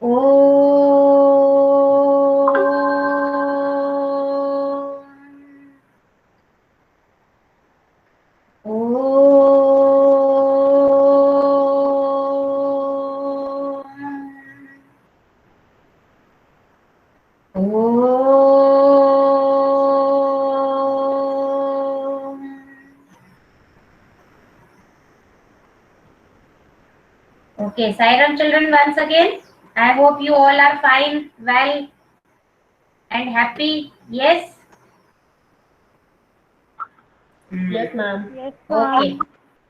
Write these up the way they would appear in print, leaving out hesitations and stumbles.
O Okay, Sairam children, once again, I hope you all are fine, well, and happy. Yes? Yes, ma'am. Yes, Okay.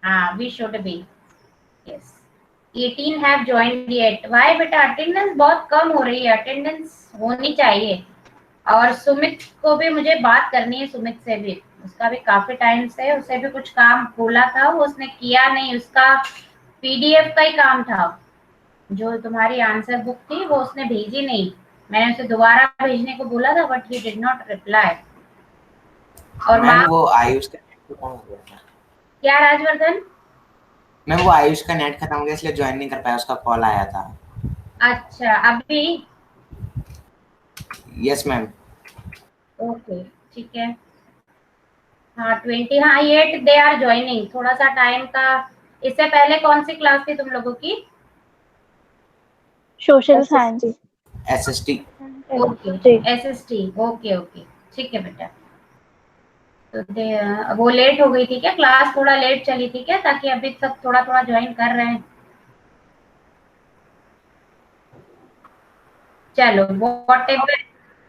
ma'am. We should be. Yes. 18 have joined yet. Why बेटा attendance बहुत कम हो रही है, attendance होनी चाहिए. और सुमित को भी मुझे बात करनी है, सुमित से भी, उसका भी काफी टाइम से, उसे भी कुछ काम बोला था, वो उसने किया नहीं, उसका पीडीएफ का ही काम था. जो तुम्हारी आंसर बुक थी वो उसने भेजी नहीं. मैंने उसे दोबारा भेजने को बोला था but he did not reply. और मैम वो आयुष का नेट खत्म हो गया था. क्या राजवर्धन? मैम वो आयुष का नेट खत्म हो गया इसलिए ज्वाइन नहीं कर पाया, उसका कॉल आया था. अच्छा, अभी? Yes ma'am. ओके, ठीक है. हाँ 20, हाँ 8 दे आर ज्वाइनिंग. थोड़ा सा टाइम का. इससे पहले कौन सी क्लास थी तुम लोगों की? Social science. SST. Okay, SST. Okay okay, ठीक है बेटा. तो वो लेट हो गई थी क्या? क्लास थोड़ा लेट चली थी क्या, ताकि अभी सब थोड़ा थोड़ा ज्वाइन कर रहे हैं? चलो, whatever.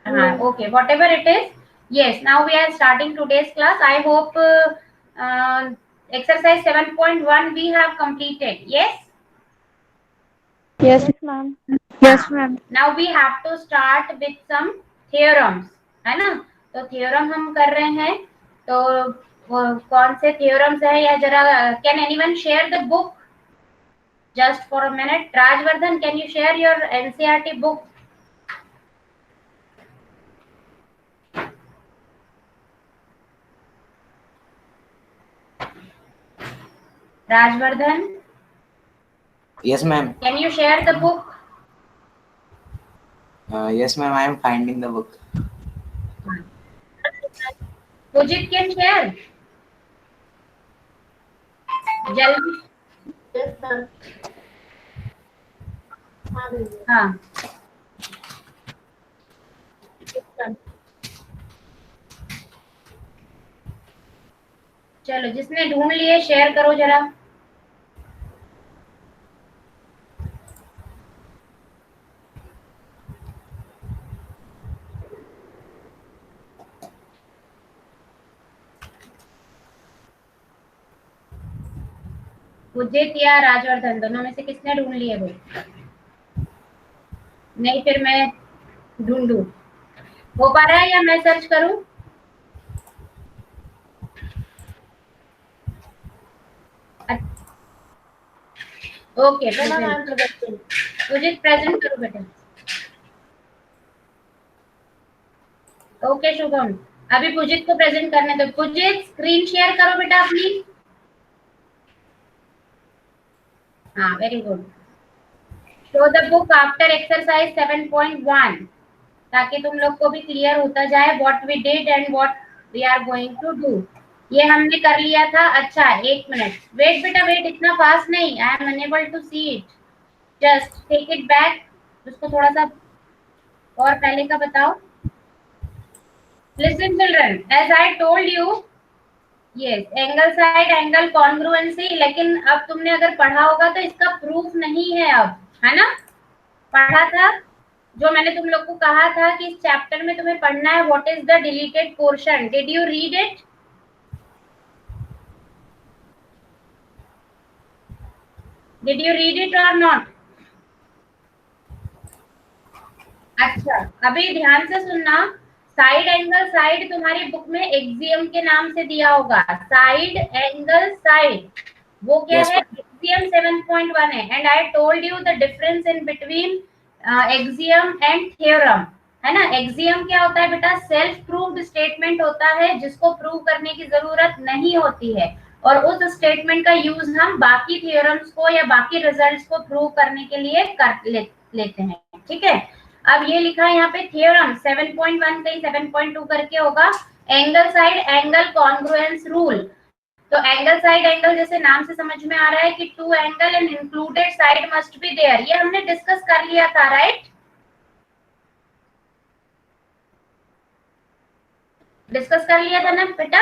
हाँ, okay, whatever it is. Yes, now we are starting today's class. I hope exercise 7.1 we have completed. Yes? Yes, ma'am. Yes, ma'am. Now we have to start with some theorems, है ना? तो theorem हम कर रहे हैं. तो वो कौन से theorems है या जरा, can anyone share the book just for a minute? Rajvardhan, can you share your NCERT book? Rajvardhan? Yes ma'am. Can you share the book? Yes ma'am, I am finding the book. Pujit can share. जल्दी. Yes, ma'am. हाँ. चलो, जिसने ढूंढ लिए share करो जरा. पुजित या राजवर्धन, दोनों में से किसने ढूंढ लिए वो? नहीं, फिर मैं ढूंढूं. हो पा रहा है या मैं सर्च करूं? ओके, पुजित प्रेजेंट करो बेटा. ओके शुभम, अभी पुजित को प्रेजेंट करने दो. पुजित स्क्रीन शेयर करो बेटा अपनी. हाँ, very good. Show the book after exercise 7.1, ताकि तुम लोग को भी क्लियर होता जाए what we did and what we are going to do. ये हमने कर लिया था. अच्छा, एक मिनट वेट बेटा, वेट, इतना फास्ट नहीं. I am unable to see it. Just take it back. उसको थोड़ा सा और पहले का बताओ. Listen children, as I told you, yes, angle side angle congruency. लेकिन अब तुमने अगर पढ़ा होगा तो इसका प्रूफ नहीं है अब, है ना? पढ़ा था जो मैंने तुम लोग को कहा था कि इस चैप्टर में तुम्हें पढ़ना है what is the deleted portion. Did you read it? Did you read it और नॉट? अच्छा, अभी ध्यान से सुनना. साइड एंगल साइड तुम्हारी बुक में एक्सियम के नाम से दिया होगा. साइड एंगल साइड, वो क्या Yes, है? एक्सियम 7.1 है. And I told you the difference in between axiom and theorem, है ना? एक्सियम क्या होता है बेटा? सेल्फ प्रूव्ड स्टेटमेंट होता है जिसको प्रूव करने की जरूरत नहीं होती है, और उस स्टेटमेंट का यूज हम बाकी थ्योरम्स को या बाकी रिजल्ट्स को प्रूव करने के लिए कर लेते हैं. ठीक है, अब ये लिखा है यहाँ पे थ्योरम 7.1 कहीं 7.2 करके होगा, angle side angle congruence rule. तो एंगल साइड एंगल जैसे नाम से समझ में आ रहा है कि two angle and included side must be there, ये हमने डिस्कस कर लिया था, राइट? डिस्कस कर लिया था ना बेटा,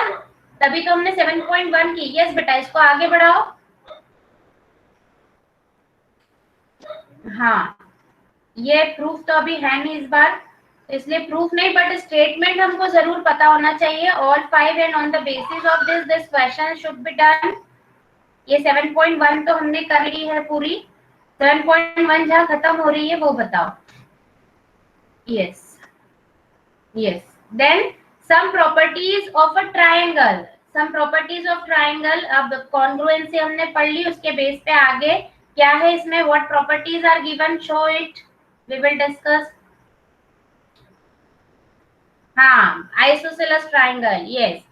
तभी तो हमने 7.1 की। यस बेटा, इसको आगे बढ़ाओ। हाँ, ये प्रूफ तो अभी है नहीं इस बार, इसलिए प्रूफ नहीं, बट स्टेटमेंट हमको जरूर पता होना चाहिए। All 5 and on the basis of this question should be done. ये 7.1 तो हमने कर ली है पूरी, 7.1 जहाँ खत्म हो रही है वो बताओ। Yes yes, then some properties of a triangle, some properties of triangle. अब कॉन्ग्रुएंसी हमने पढ़ ली, उसके बेस पे आगे क्या है इसमें, what properties are given, show it, we will discuss. हाँ, isosceles triangle, yes,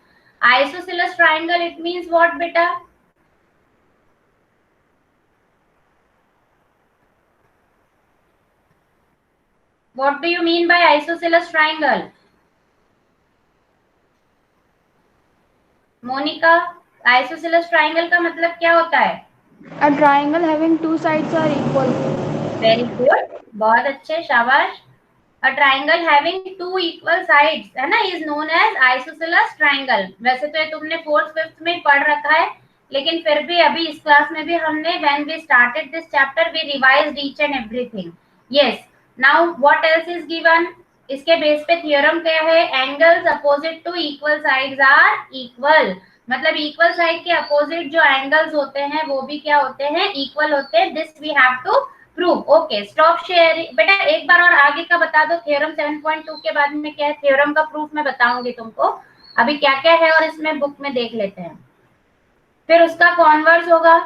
isosceles triangle it means what बेटा? What do you mean by isosceles triangle? Monika, isosceles triangle का मतलब क्या होता है? A triangle having two sides are equal. Very good, बहुत अच्छे, शाबाश। A triangle having two equal sides है ना, is known as isosceles triangle। वैसे तो ये तुमने 4th 5th में पढ़ रखा है, लेकिन फिर भी अभी इस क्लास में भी हमने when we started this chapter we revised each and everything। Yes, now what else is given? इसके बेस पे थ्योरम क्या है, angles opposite to equal sides are equal, मतलब इक्वल साइड के अपोजिट जो एंगल्स होते हैं वो भी क्या होते हैं, इक्वल होते हैं। This we have to prove. Okay, stop sharing बेटा, एक बार और आगे का बता दो, थ्योरम 7.2 के बाद में क्या है, थ्योरम का प्रूफ मैं बताऊंगी तुमको, अभी क्या क्या है और इसमें बुक में देख लेते हैं। फिर उसका कॉन्वर्स होगा,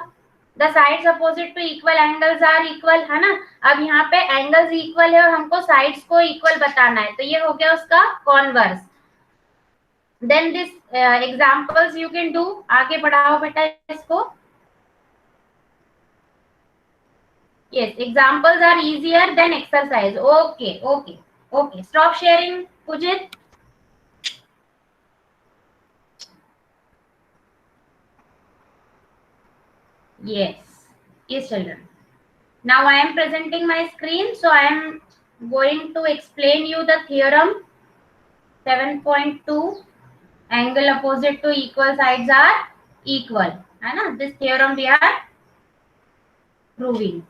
the sides opposite to equal angles are equal, है ना। अब यहाँ पे एंगल्स इक्वल है और हमको साइड्स को इक्वल बताना है, तो ये हो गया उसका converse. Then this examples you can do, आगे बढ़ाओ बेटा इसको। Yes, examples are easier than exercise. Okay, okay, okay. Stop sharing, Pujit. Yes, yes, children. Now I am presenting my screen, so I am going to explain you the theorem 7.2. Angle opposite to equal sides are equal. है ना? This theorem we are proving.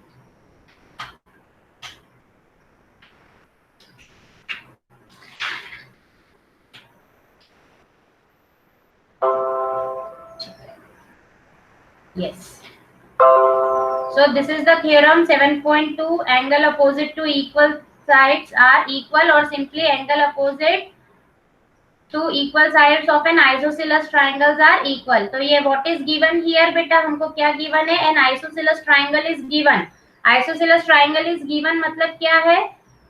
Yes. So this is the theorem 7.2. Angle opposite to equal sides are equal, or simply angle opposite to equal sides of an isosceles triangles are equal. तो ये what is given here बेटा, हमको क्या given है, an isosceles triangle is given। Isosceles triangle is given मतलब क्या है,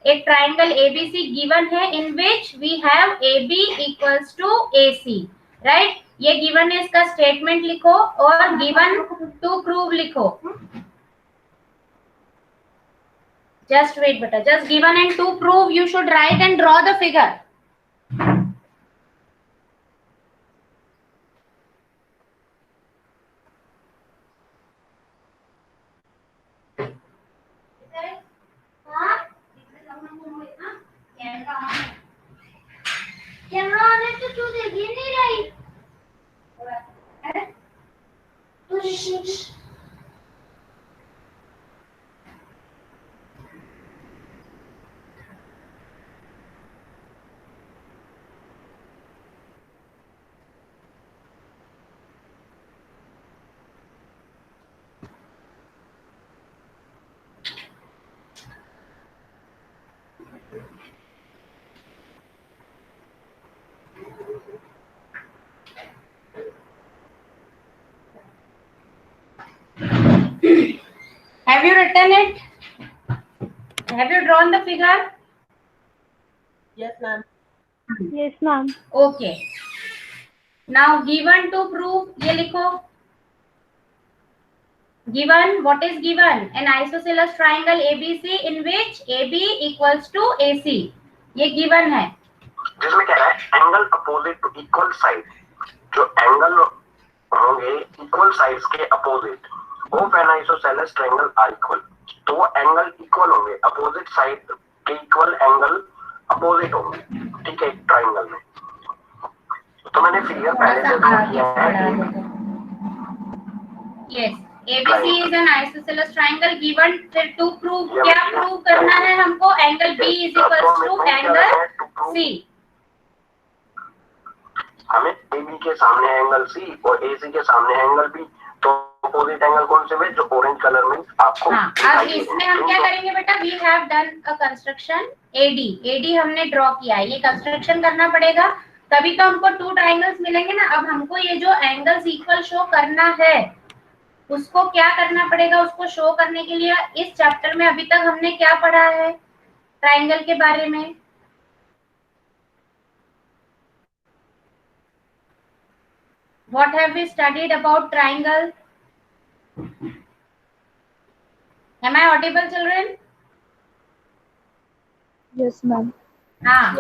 एक ट्राइंगल ABC given है in which we have AB equals to AC, right? ये given है, इसका स्टेटमेंट लिखो और given to prove लिखो। Just wait beta, just given and to prove you should write and draw the figure। Camera on है तो तू देख ही नहीं रही। Have you written it? Have you drawn the figure? Yes, ma'am. Yes, ma'am. Okay. Now given to prove, ये लिखो। Given, what is given? An isosceles triangle ABC in which AB equals to AC. ये given है. जिसमें क्या है, angle opposite to equal side, जो angle होंगे equal sides के opposite of an isosceles triangle are equal, तो वो एंगल इक्वल होंगे, अपोजिट साइड के इक्वल एंगल अपोजिट होंगे, ठीक है, ट्रायंगल में। तो मैंने फिगर पहले से ड्रॉ किया है। Yes, ABC is an isosceles triangle given, फिर to prove, क्या प्रूव करना है हमको? Angle B is equals to angle C। हमें AB के सामने एंगल C और AC के सामने एंगल B, तो अपोजिट एंगल कौन से में, जो ऑरेंज कलर में आपको। हाँ, अब इसमें हम क्या करेंगे बेटा? We have done a construction AD हमने ड्रॉ किया है, ये कंस्ट्रक्शन करना पड़ेगा, तभी तो हमको टू ट्रायंगल्स मिलेंगे ना। अब हमको ये जो एंगल्स इक्वल शो करना है, उसको क्या करना पड़ेगा? उसको शो करने के लिए इस चैप्टर में अभी तक हमने क्या पढ़ा है ट्रायंगल के बारे में? What have we studied about triangle? Am I audible, children? Yes, ma'am. हाँ.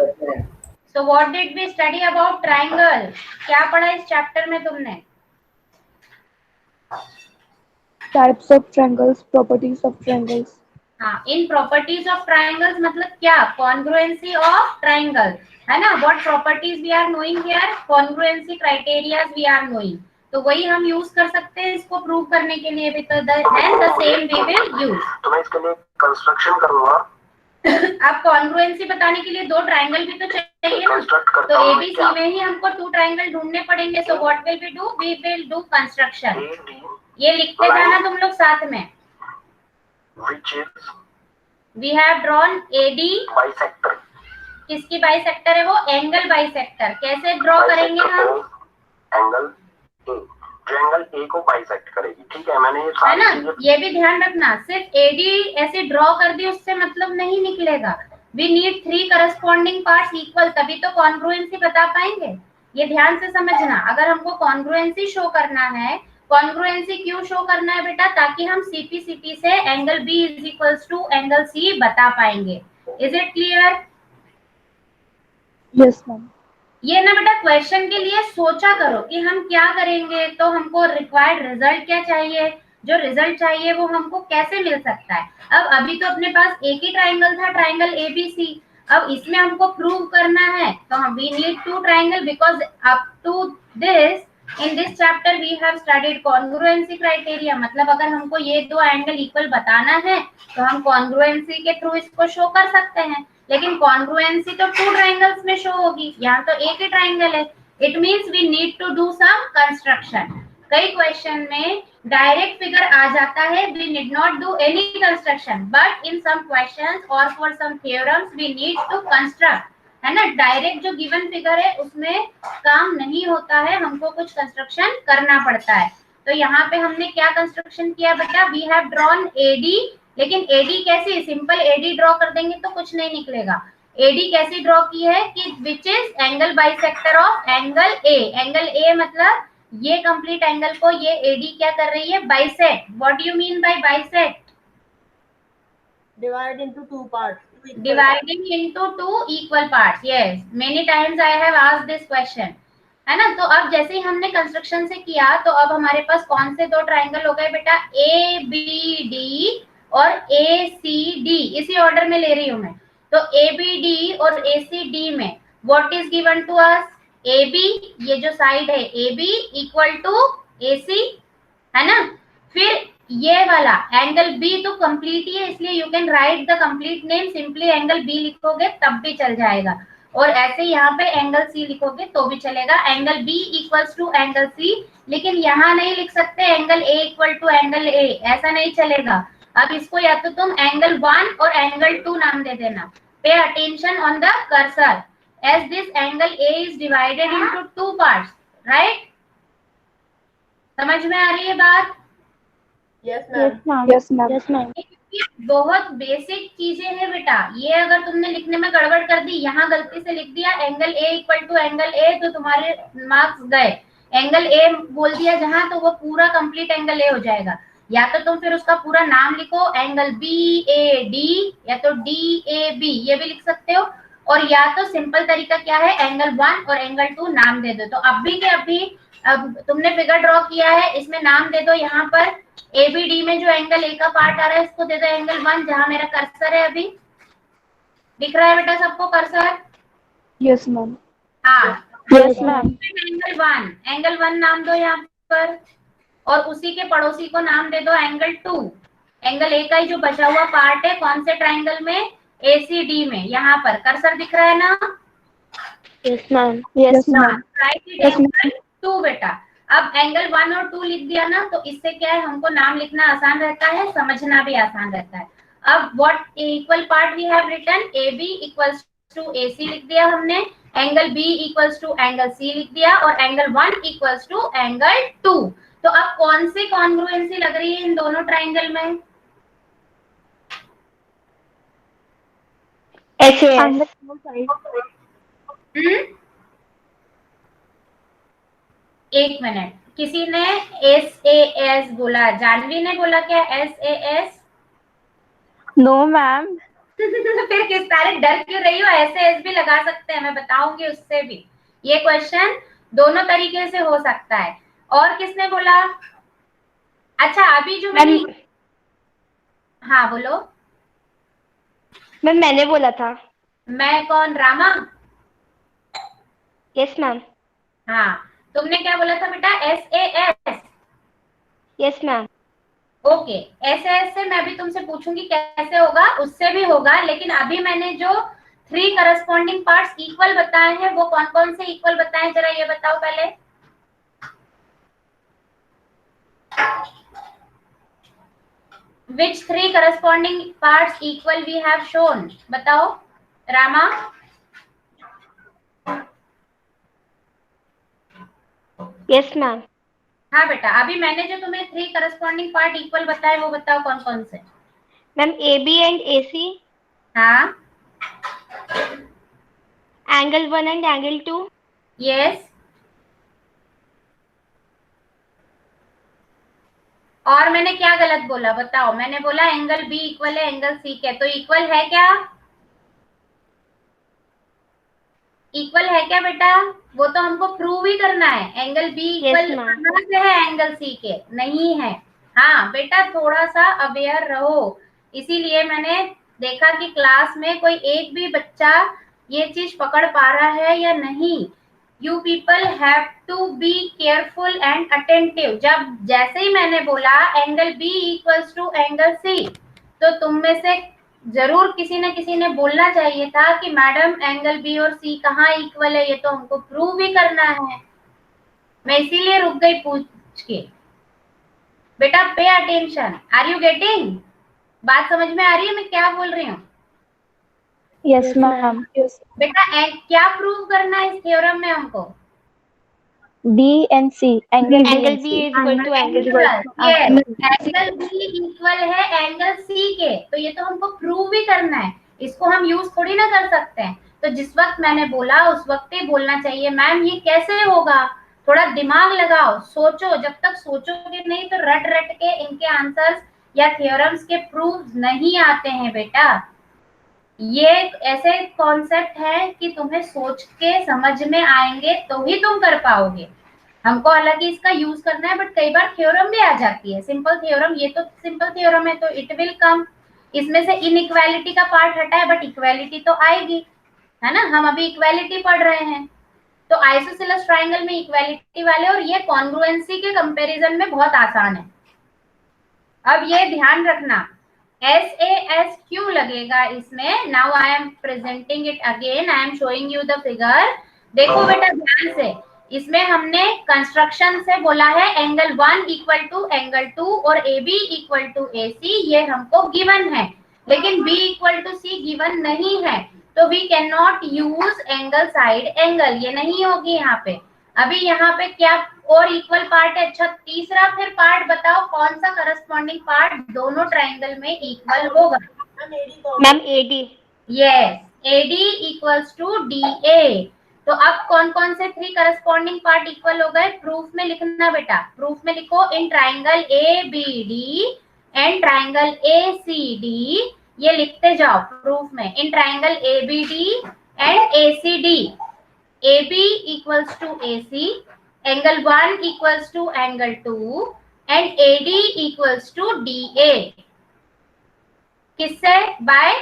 So what did we study about triangle? क्या पढ़ा इस चैप्टर में तुमने? Types of triangles, properties of triangles. हाँ, इन प्रॉपर्टीज ऑफ ट्राइंगल्स मतलब क्या? कॉन्ग्रुएंसी ऑफ ट्राइंगल, है ना? What properties we are knowing here? Congruency criterias we are knowing, तो वही हम यूज कर सकते हैं इसको प्रूव करने के लिए भी, तो the same we will use. तो मैं इसके लिए कंस्ट्रक्शन करूंगा। अब कॉन्ग्रुएंसी बताने के लिए दो ट्राइंगल भी तो चाहिए ना, तो ABC में ही हमको टू ट्राइंगल ढूंढने पड़ेंगे। So what will we do? We will do construction. ये लिखते जाना तुम लोग साथ में। Which is we have drawn AD bisector। किसकी बाइसेक्टर है? वो एंगल बाइसेक्टर। कैसे ड्रॉ करेंगे हम? एंगल A, जो एंगल A को बाइसेक्ट करेगी, ठीक है। मैंने ये है ना, चीजें, ये भी ध्यान रखना, सिर्फ AD ऐसे ड्रॉ कर दी उससे मतलब नहीं निकलेगा। We need 3 corresponding parts equal, तभी तो कॉन्ग्रुएंसी बता पाएंगे। ये ध्यान से समझना, अगर हमको कॉन्ग्रुएंसी शो करना है, कॉन्ग्रुएंसी क्यों शो करना है बेटा? ताकि हम CP से angle B is equals to angle C बता पाएंगे। Is it clear? Yes, ma'am. ये ना बेटा क्वेश्चन के लिए सोचा करो कि हम क्या करेंगे, तो हमको रिक्वायर्ड रिजल्ट क्या चाहिए, जो रिजल्ट चाहिए वो हमको कैसे मिल सकता है। अब अभी तो अपने पास एक ही ट्राइंगल था, ट्राइंगल ABC। अब इसमें हमको प्रूव करना है, तो हम we need two triangle, because up to this in this chapter we have studied congruency criteria. मतलब अगर हमको ये दो एंगल इक्वल बताना है, तो हम कॉन्ग्रुएंसी के थ्रू इसको शो कर सकते हैं, लेकिन कॉन्ग्रुएंसी तो टू ट्राइंगल्स में शो होगी, यहाँ तो एक ही ट्राइंगल है। It means we need to do some construction. कई क्वेश्चन में डायरेक्ट फिगर आ जाता है, we need not do any construction, but in some questions और for some theorems we need to construct, है ना। डायरेक्ट जो गिवन फिगर है उसमें काम नहीं होता है, हमको कुछ कंस्ट्रक्शन करना पड़ता है। तो यहाँ पे हमने क्या कंस्ट्रक्शन किया बेटा? वी हैव ड्रॉन AD, लेकिन AD कैसे? सिंपल AD ड्रॉ कर देंगे तो कुछ नहीं निकलेगा। AD कैसे ड्रॉ की है कि which is angle bisector of angle A। Angle A मतलब ये कंप्लीट एंगल को ये AD क्या कर रही है? Bisect. What do you mean by bisect? Divide into two parts. Dividing into two equal parts. Yes, many times I have asked this question, है ना। तो अब जैसे ही हमने कंस्ट्रक्शन से किया, तो अब हमारे पास कौन से दो ट्राइंगल हो गए बेटा? ABD और ACD, इसी ऑर्डर में ले रही हूं मैं। तो ABD और ACD में what is given to us? AB, ये जो साइड है AB इक्वल टू AC, है ना। फिर ये वाला एंगल B तो कंप्लीट ही है, इसलिए you can write the complete name, simply angle B लिखोगे तब भी चल जाएगा, और ऐसे यहाँ पे एंगल C लिखोगे तो भी चलेगा। Angle B equals to angle C, लेकिन यहाँ नहीं लिख सकते angle A equal to angle A, ऐसा नहीं चलेगा। अब इसको या तो तुम एंगल 1 और एंगल 2 नाम दे देना। Pay attention on the cursor, as this angle A is divided into two parts, right? समझ में आ रही है बात? Yes, ma'am. Yes, ma'am. Yes, ma'am. Yes, ma'am. बहुत बेसिक चीजें हैं बेटा, ये अगर तुमने लिखने में गड़बड़ कर दी, यहाँ गलती से लिख दिया angle A equal to angle A, तो तुम्हारे मार्क्स गए। एंगल A बोल दिया जहां, तो वो पूरा कंप्लीट एंगल A हो जाएगा। या तो तुम फिर उसका पूरा नाम लिखो, एंगल BAD या तो DAB, ये भी लिख सकते हो। और या तो सिंपल तरीका क्या है, एंगल 1 और एंगल 2 नाम दे दो। तो अभी के अभी अब तुमने फिगर ड्रॉ किया है, इसमें नाम दे दो। यहाँ पर ABD में जो एंगल A का पार्ट आ रहा है इसको दे दो एंगल 1, जहां मेरा कर्सर है। अभी दिख रहा है बेटा सबको कर्सर? Yes, ma'am. हाँ, Yes, ma'am. एंगल 1 नाम दो यहाँ पर, और उसी के पड़ोसी को नाम दे दो एंगल 2। एंगल ए का ही जो बचा हुआ पार्ट है, कौन से ट्राइंगल में, ACD में। यहाँ पर कर्सर दिख रहा है ना? Yes, ma'am. Yes, ma'am. Yes, angle 2 बेटा। अब एंगल 1 और 2 लिख दिया ना, तो इससे क्या है, हमको नाम लिखना आसान रहता है, समझना भी आसान रहता है। अब what equal part we have written, AB equals to AC लिख दिया हमने, angle B equals to angle C लिख दिया, और एंगल 1 इक्वल्स टू एंगल 2। तो अब कौन सी कॉन्ग्रुएंसी लग रही है इन दोनों ट्राइंगल में? SAS. एक मिनट, किसी ने SAS बोला, जानवी ने बोला क्या SAS? No, ma'am. फिर किस तारे डर क्यों रही हो, SAS भी लगा सकते हैं, मैं बताऊंगी उससे भी। ये क्वेश्चन दोनों तरीके से हो सकता है। और किसने बोला? अच्छा अभी जो मैंने, हाँ बोलो। मैम मैंने बोला था। मैं कौन, रामा? Yes ma'am. हाँ, तुमने क्या बोला था बेटा, SAS? Yes ma'am. Okay, SAS से मैं भी तुमसे पूछूंगी कैसे होगा, उससे भी होगा, लेकिन अभी मैंने जो 3 करस्पॉन्डिंग पार्ट्स इक्वल बताए हैं वो कौन कौन से इक्वल बताए, जरा ये बताओ पहले। Which 3 corresponding parts equal we have shown? बताओ रामा। Yes ma'am. हाँ बेटा, अभी मैंने जो तुम्हें 3 करस्पॉन्डिंग पार्ट इक्वल बताए वो बताओ कौन कौन से। मैम AB एंड AC, हाँ, एंगल 1 एंड एंगल 2, यस। और मैंने क्या गलत बोला बताओ, मैंने बोला एंगल B इक्वल है एंगल C के, तो इक्वल है क्या, इक्वल है क्या बेटा? वो तो हमको प्रूव ही करना है, एंगल B इक्वल कहाँ से है एंगल C के, नहीं है। हाँ बेटा, थोड़ा सा अवेयर रहो, इसीलिए मैंने देखा कि क्लास में कोई एक भी बच्चा ये चीज पकड़ पा रहा है या नहीं। You people have to be careful and attentive. जब जैसे ही मैंने बोला angle B equals to angle C, तो तुम में से जरूर किसी न किसी ने बोलना चाहिए था कि मैडम एंगल B और C कहाँ इक्वल है, ये तो हमको प्रूव ही करना है। मैं इसीलिए रुक गई पूछ के। बेटा pay attention, are you getting? बात समझ में आ रही है मैं क्या बोल रही हूँ? Yes, ma'am. Yes. बेटा क्या प्रूव करना है इस थ्योरम में हमको? B and C. Angle B angle and B C. Equal to angle angle B equal है एंगल C के, तो ये तो हमको प्रूव ही करना है, इसको हम यूज थोड़ी ना कर सकते हैं। तो जिस वक्त मैंने बोला उस वक्त ही बोलना चाहिए, मैम ये कैसे होगा, थोड़ा दिमाग लगाओ, सोचो। जब तक सोचोगे नहीं तो रट रट के इनके आंसर्स या थ्योरम्स के प्रूफ नहीं आते हैं बेटा। ये ऐसे कॉन्सेप्ट है कि तुम्हें सोच के समझ में आएंगे तो ही तुम कर पाओगे। हमको हालांकि इसका यूज करना है, बट कई बार थ्योरम भी आ जाती है, सिंपल थ्योरम, ये तो सिंपल थ्योरम है तो इट विल कम। इसमें से इनइक्वालिटी का पार्ट हटा है, बट इक्वालिटी तो आएगी, है ना, हम अभी इक्वालिटी पढ़ रहे हैं। तो आइसोसेलेस ट्राइंगल में इक्वालिटी वाले, और ये कॉन्ग्रुएंसी के कंपैरिजन में बहुत आसान है। अब ये ध्यान रखना, SAS क्यों लगेगा इसमें। Now I am presenting it again, I am showing you the figure. देखो बेटा ध्यान से, इसमें हमने कंस्ट्रक्शन से बोला है एंगल 1 इक्वल टू एंगल 2 और AB इक्वल टू AC, ये हमको गिवन है, लेकिन B equal to C given नहीं है, तो we can not use angle side angle, ये नहीं होगी यहाँ पे। अभी यहाँ पे क्या और इक्वल पार्ट है? अच्छा, तीसरा फिर पार्ट बताओ कौन सा करस्पॉन्डिंग पार्ट दोनों ट्राइंगल में इक्वल होगा? Ma'am AD। Yes, AD equals to DA। तो अब कौन कौन से 3 करस्पॉन्डिंग पार्ट इक्वल हो गए? प्रूफ में लिखना बेटा, प्रूफ में लिखो in triangle ABD and triangle ACD, ये लिखते जाओ प्रूफ में, in triangle ABD and ACD, AB equals to AC, angle 1 equals to angle 2 and AD equals to DA। किससे? बाय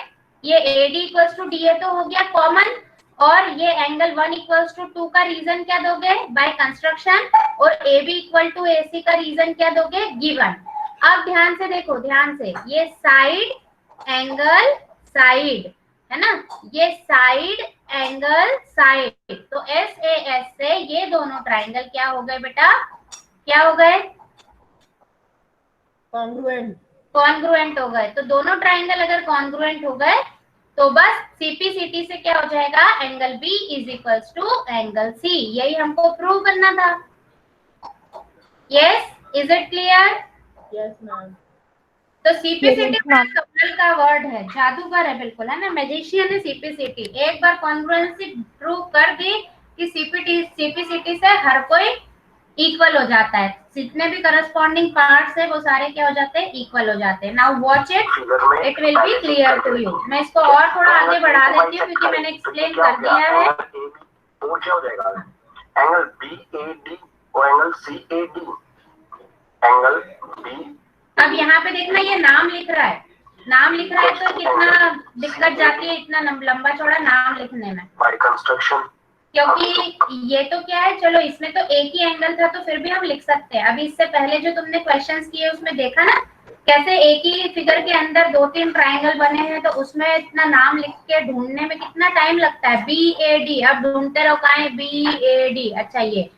ये AD equals to DA तो हो गया कॉमन, और ये एंगल 1 इक्वल्स टू 2 का रीजन क्या दोगे? बाय कंस्ट्रक्शन, और AB इक्वल टू AC का रीजन क्या दोगे? गिवन। अब ध्यान से देखो, ध्यान से, ये साइड एंगल साइड है ना, ये साइड एंगल साइड, तो SAS से ये दोनों ट्राइंगल क्या हो गए बेटा? क्या हो गए? कॉन्ग्रुएंट। कॉन्ग्रुएंट हो गए। तो दोनों ट्राइंगल अगर कॉन्ग्रुएंट हो गए तो बस CPCT से क्या हो जाएगा? Angle B is equals to angle C। यही हमको प्रूव करना था। Yes, is it clear? Yes ma'am. तो CPCT कमाल का वर्ड है, जादूगर है बिल्कुल, है ना, मैजिशियन है CPCT। एक बार कॉन्ग्रुएंसी प्रूव कर दी कि CPCT से हर कोई इक्वल हो जाता है, जितने भी करस्पॉन्डिंग पार्ट्स है वो सारे क्या हो जाते हैं? इक्वल हो जाते हैं। Now watch it, it will be clear to you. मैं इसको और थोड़ा आगे बढ़ा देती हूँ क्योंकि मैंने एक्सप्लेन कर दिया है। तो क्या हो जाएगा? एंगल BAD और एंगल CAD, एंगल B। अब यहाँ पे देखना, ये नाम लिख रहा है, नाम लिख रहा है तो कितना दिक्कत जाती है इतना लंबा चौड़ा नाम लिखने में, बाय कंस्ट्रक्शन, क्योंकि ये तो क्या है, चलो इसमें तो एक ही एंगल था तो फिर भी हम लिख सकते हैं। अभी इससे पहले जो तुमने क्वेश्चंस किए उसमें देखा ना कैसे एक ही फिगर के अंदर 2-3 ट्राइंगल बने हैं, तो उसमें इतना नाम लिख के ढूंढने में कितना टाइम लगता है? BAD, अब ढूंढते रहो कहाँ है BAD, अच्छा ये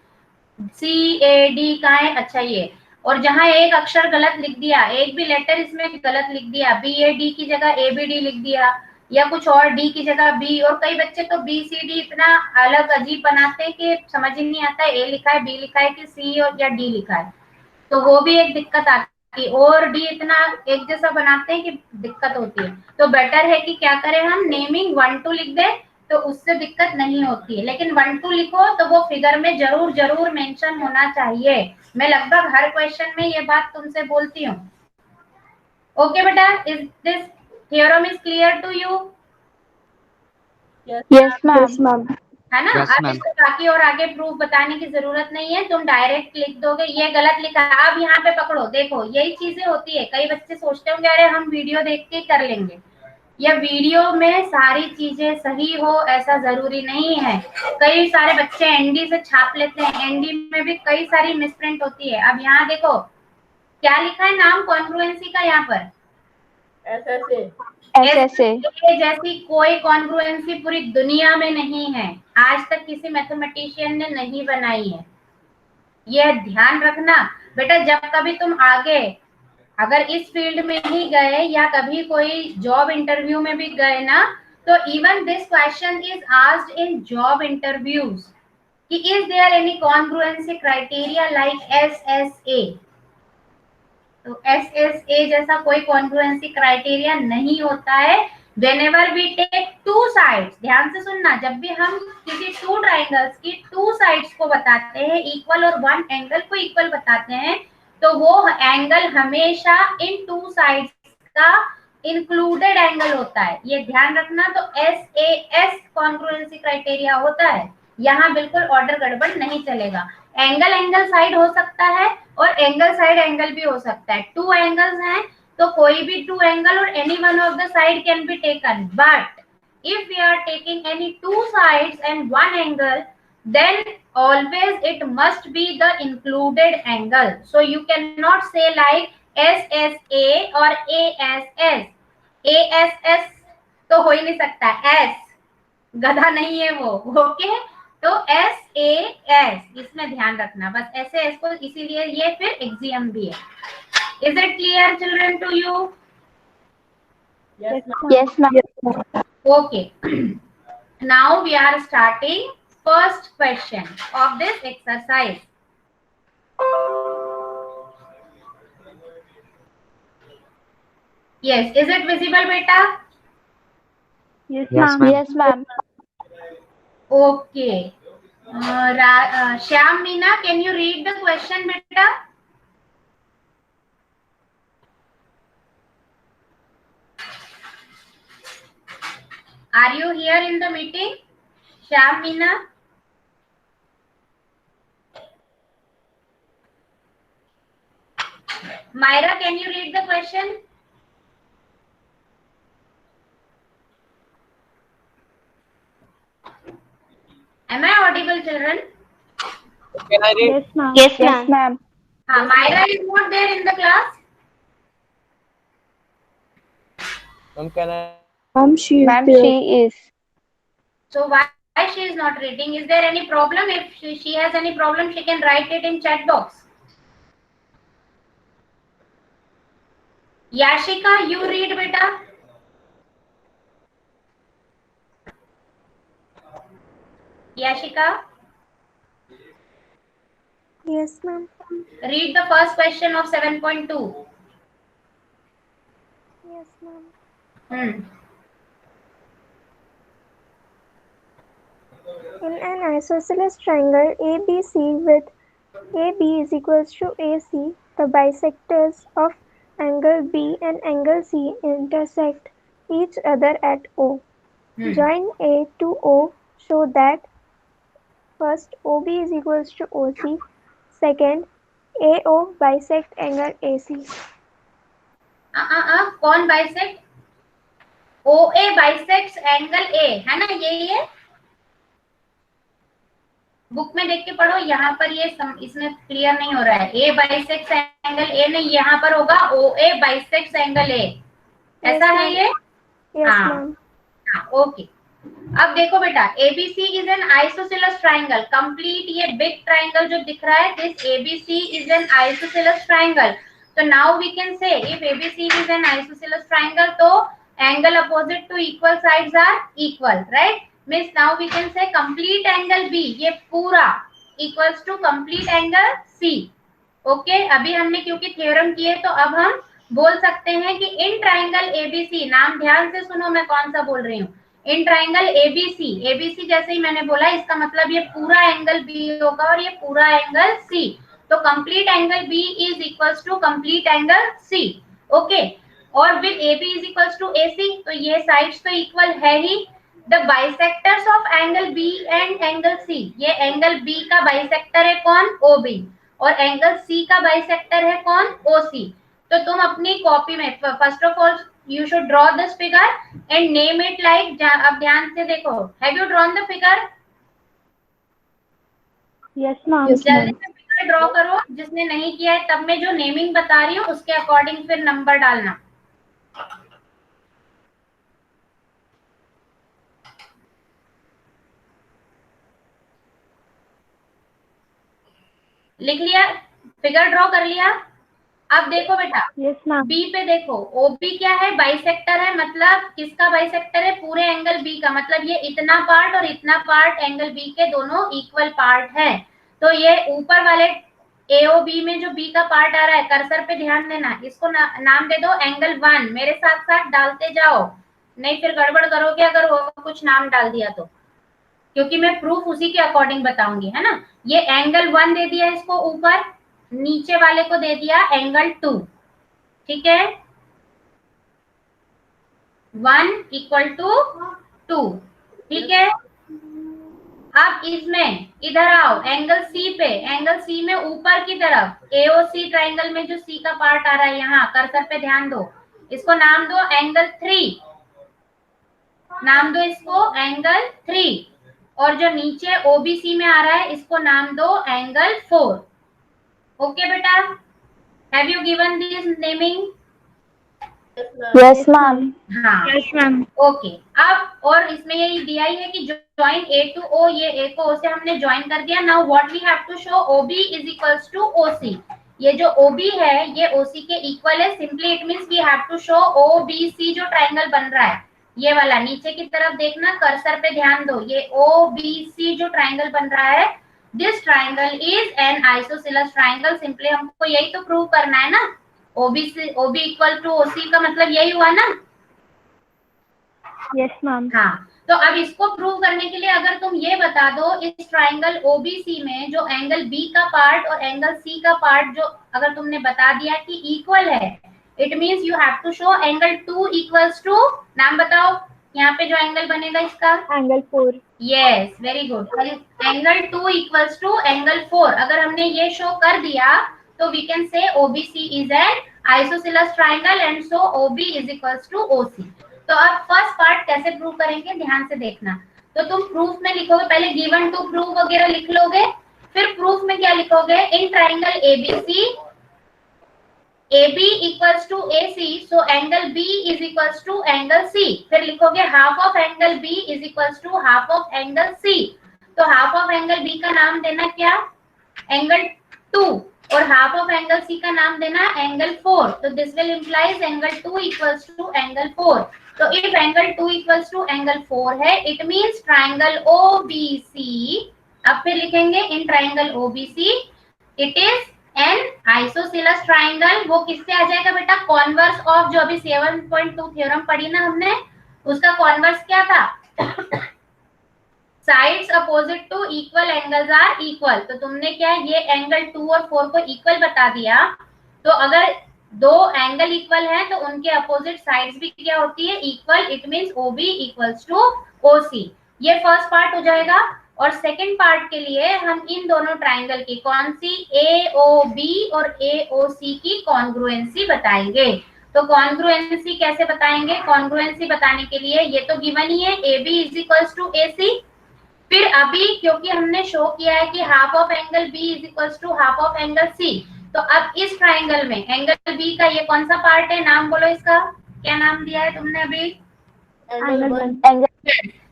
CAD कहाँ है? अच्छा ये, और जहां एक अक्षर गलत लिख दिया, एक भी लेटर इसमें गलत लिख दिया, BAD की जगह ABD लिख दिया, या कुछ और D की जगह B, और कई बच्चे तो BCD इतना अलग अजीब बनाते हैं कि समझ ही नहीं आता है A लिखा है B लिखा है कि C और या D लिखा है, तो वो भी एक दिक्कत आती है। और D इतना एक जैसा बनाते हैं कि दिक्कत होती है। तो बेटर है कि क्या करें हम, नेमिंग 1-2 लिख दे तो उससे दिक्कत नहीं होती है, लेकिन 1-2 लिखो तो वो फिगर में जरूर जरूर मेंशन होना चाहिए। मैं लगभग हर क्वेश्चन में ये बात तुमसे बोलती हूँ। ओके बेटा, is this theorem is clear to you? Yes, ma'am. है ना? Yes, अब ma'am. इसको बाकी और आगे प्रूफ बताने की जरूरत नहीं है, तुम डायरेक्ट लिख दोगे ये गलत लिखा है। अब यहाँ पे पकड़ो, देखो यही चीजें होती है, कई बच्चे सोचते होंगे अरे हम वीडियो देख के कर लेंगे, या वीडियो में सारी चीजें सही हो ऐसा जरूरी नहीं है। कई सारे बच्चे एनडी से छाप लेते हैं, एनडी में भी कई सारी मिसप्रिंट होती है। अब यहाँ देखो क्या लिखा है नाम कॉन्ग्रुएंसी का, यहाँ पर SSA. जैसी कोई कॉन्ग्रुएंसी पूरी दुनिया में नहीं है, आज तक किसी मैथमेटिशियन ने नहीं बनाई है। यह ध्यान रखना बेटा, जब कभी तुम आगे अगर इस फील्ड में ही गए या कभी कोई जॉब इंटरव्यू में भी गए ना, तो even this question is asked in job interviews कि is there any congruency criteria like SSA। तो SSA जैसा कोई कॉन्ग्रुएंसी क्राइटेरिया नहीं होता है। whenever we take two sides, ध्यान से सुनना, जब भी हम किसी 2 ट्राइंगल्स की 2 साइड्स को बताते हैं इक्वल और 1 एंगल को इक्वल बताते हैं, तो वो एंगल हमेशा इन 2 साइड्स का इंक्लूडेड एंगल होता है, ये ध्यान रखना। तो SAS कॉन्ग्रुएंसी क्राइटेरिया होता है, यहाँ बिल्कुल ऑर्डर गड़बड़ नहीं चलेगा। एंगल एंगल साइड हो सकता है और एंगल साइड एंगल भी हो सकता है। 2 एंगल्स हैं तो कोई भी 2 एंगल और any one of the side can be taken, but if we are taking any 2 sides and 1 angle, then always it must be the included angle. So you cannot say like SSA or ASS. ASS तो हो ही नहीं सकता, S गधा नहीं है वो, okay? तो SAS इसमें ध्यान रखना, बस SAS को, इसीलिए ये फिर एक्सियम भी है। Is it clear children to you? Yes, ma'am. Okay. Now we are starting first question of this exercise. Yes, is it visible beta? Yes, Yes, ma'am. ma'am. Yes, ma'am. Okay, Shyam Meena, can you read the question बेटा? Are you here in the meeting, Shyam Meena? Myra, can you read the question? Am I audible, children? Can I read? Yes, ma'am. Yes, ma'am. Myra is not there in the class. Ma'am, can I? Ma'am, she is Ma'am, there. she is. So why she is not reading? Is there any problem? If she has any problem, she can write it in chat box. Yashika, you read beta. Yashika, Yes, ma'am. read the first question of 7.2. Yes, ma'am. In an isosceles triangle ABC with AB is equals to AC, the bisectors of angle B and angle C intersect each other at O. Join A to O show that first OB is equals to OC, second AO bisect angle AC. कौन bisect? OA bisects angle A, है ना? यही है, book में देख के पढ़ो, यहाँ पर ये इसमें क्लियर नहीं हो रहा है। A bisects angle A नहीं, यहाँ पर होगा OA bisects angle A, ऐसा है ये? हाँ, ओके। अब देखो बेटा, ABC is an isosceles triangle, complete ये बिग ट्राइंगल जो दिख रहा है, this ABC is an isosceles triangle. तो now we can say if ABC is an isosceles triangle, तो angle opposite to equal sides are equal, right? Means now we can say complete angle B, ये पूरा equals to complete angle C। Okay, अभी हमने क्योंकि theorem किए, तो अब हम बोल सकते हैं कि इन ट्राइंगल ABC, नाम ध्यान से सुनो मैं कौन सा बोल रही हूँ, इन ट्राइंगल ABC जैसे ही मैंने बोला, इसका मतलब ये पूरा एंगल B होगा और ये पूरा एंगल C। तो complete angle B is equals to complete angle C। Okay, और with AB is equals to AC, तो ये साइड्स तो इक्वल है ही। The bisectors of angle B and angle C, ये एंगल B का बाइसेक्टर है कौन? OB, और एंगल C का बाइसेक्टर है कौन? OC। तो तुम अपनी कॉपी में first of all you should draw this figure and name it like, अब ध्यान से देखो, have you drawn the figure? Yes, ma'am. जल्दी से फिगर ड्रॉ करो, जिसने नहीं किया है, तब मैं जो नेमिंग बता रही हूँ उसके अकॉर्डिंग फिर नंबर डालना। लिख लिया? फिगर ड्रॉ कर लिया? अब देखो बेटा, Yes, ma'am. B पे देखो, OB क्या है? बाइसेक्टर है, मतलब किसका बाइसेक्टर है? पूरे एंगल B का, मतलब ये इतना पार्ट और इतना पार्ट एंगल B के दोनों इक्वल पार्ट है। तो ये ऊपर वाले AOB में जो B का पार्ट आ रहा है, कर्सर पे ध्यान देना, इसको नाम दे दो एंगल 1। मेरे साथ साथ डालते जाओ, नहीं फिर गड़बड़ करोगे अगर वो कुछ नाम डाल दिया तो, क्योंकि मैं प्रूफ उसी के अकॉर्डिंग बताऊंगी, है ना? ये एंगल 1 दे दिया इसको ऊपर, नीचे वाले को दे दिया एंगल 2, ठीक है? 1 इक्वल टू 2, ठीक है? अब इसमें इधर आओ, एंगल C पे, एंगल C में ऊपर की तरफ AOC ट्राइंगल में जो C का पार्ट आ रहा है, यहाँ कर्सर पे ध्यान दो, इसको नाम दो एंगल 3, नाम दो इसको एंगल 3, और जो नीचे OBC में आ रहा है इसको नाम दो एंगल 4। ओके बेटा, have you given this naming? Yes, ma'am. हाँ, Yes, ma'am. ओके। अब और इसमें ये दिया ही है कि ज्वाइन A टू O, ये A को O से हमने ज्वाइन कर दिया। Now what we have to show, OB is equals to OC। ये जो OB है ये OC के इक्वल है, simply it means we have to show OBC जो ट्राइंगल बन रहा है, ये वाला नीचे की तरफ देखना, कर्सर पे ध्यान दो, ये OBC जो ट्राइंगल बन रहा है, this triangle is an isosceles triangle. Simply हमको यही तो प्रूव करना है ना, OB इक्वल टू OC का मतलब यही हुआ ना। Yes, ma'am. हाँ, तो अब इसको प्रूव करने के लिए अगर तुम ये बता दो इस ट्राइंगल ओबीसी में जो एंगल बी का पार्ट और एंगल सी का पार्ट जो अगर तुमने बता दिया कि इक्वल है, it means you have to show angle 2 equals to, नाम बताओ यहाँ पे जो एंगल बनेगा इसका, Angle 4. Yes, very good, angle 2 equals to angle 4। अगर हमने ये शो कर दिया तो we can say OBC is an isosceles triangle and so OB is equals to OC. तो अब फर्स्ट पार्ट कैसे प्रूव करेंगे ध्यान से देखना। तो तुम प्रूफ में लिखोगे, पहले गिवन टू प्रूव वगैरह लिख लोगे, फिर प्रूफ में क्या लिखोगे, in triangle ABC AB equals to AC, so angle B is equals to angle C. फिर लिखोगे half of angle B is equals to half of angle C. तो half of angle B का नाम देना क्या, angle 2, और half of angle C का नाम देना angle 4. तो this will implies angle 2 equals to angle 4. तो if angle 2 equals to angle 4 है, it means triangle OBC. अब फिर लिखेंगे in triangle OBC, it is N isosceles triangle. वो किससे आ जाएगा बेटा, कॉन्वर्स ऑफ जो अभी 7.2 थ्योरम पढ़ी ना हमने, उसका कॉन्वर्स क्या था, sides opposite to equal angles are equal. तो तुमने क्या ये एंगल 2 और 4 को इक्वल बता दिया, तो अगर दो एंगल इक्वल हैं तो उनके अपोजिट साइड्स भी क्या होती है, equal, it means OB equals to OC. ये फर्स्ट पार्ट हो जाएगा। और सेकंड पार्ट के लिए हम इन दोनों ट्राइंगल की कौन सी, AOB और AOC की कॉन्ग्रुएंसी बताएंगे। तो कॉन्ग्रुएंसी कैसे बताएंगे, कॉन्ग्रुएंसी बताने के लिए ये तो गिवन ही है AB is equals to AC। फिर अभी क्योंकि हमने शो किया है कि half of angle B is equals to half of angle C, तो अब इस ट्राइंगल में एंगल B का ये कौन सा पार्ट है, नाम बोलो इसका, क्या नाम दिया है तुमने अभी, Angle 1.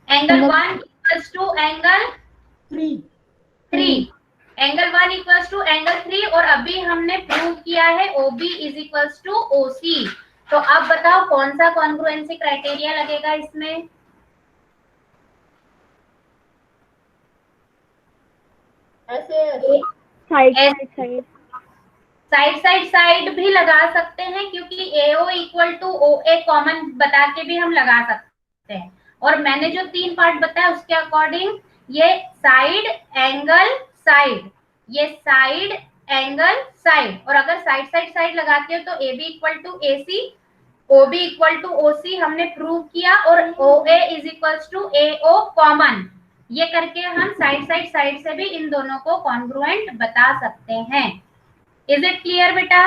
Angle 1 equals to angle 3. Angle 1 equals to angle 3, और अभी हमने प्रूव किया है OB is equals to OC। तो अब बताओ कौन सा कॉन्ग्रुएंसी क्राइटेरिया लगेगा इसमें, ऐसे साइड भी लगा सकते हैं, क्योंकि AO equal to OA common बता के भी हम लगा सकते हैं। और मैंने जो 3 पार्ट बताया उसके अकॉर्डिंग ये साइड एंगल साइड, ये साइड एंगल साइड, और अगर साइड साइड साइड लगाते हो तो AB equal to AC, OB equal to OC हमने प्रूव किया, और OA is equals to AO common. ये करके हम साइड साइड साइड से भी इन दोनों को कॉन्ग्रुएंट बता सकते हैं। इज इट क्लियर बेटा?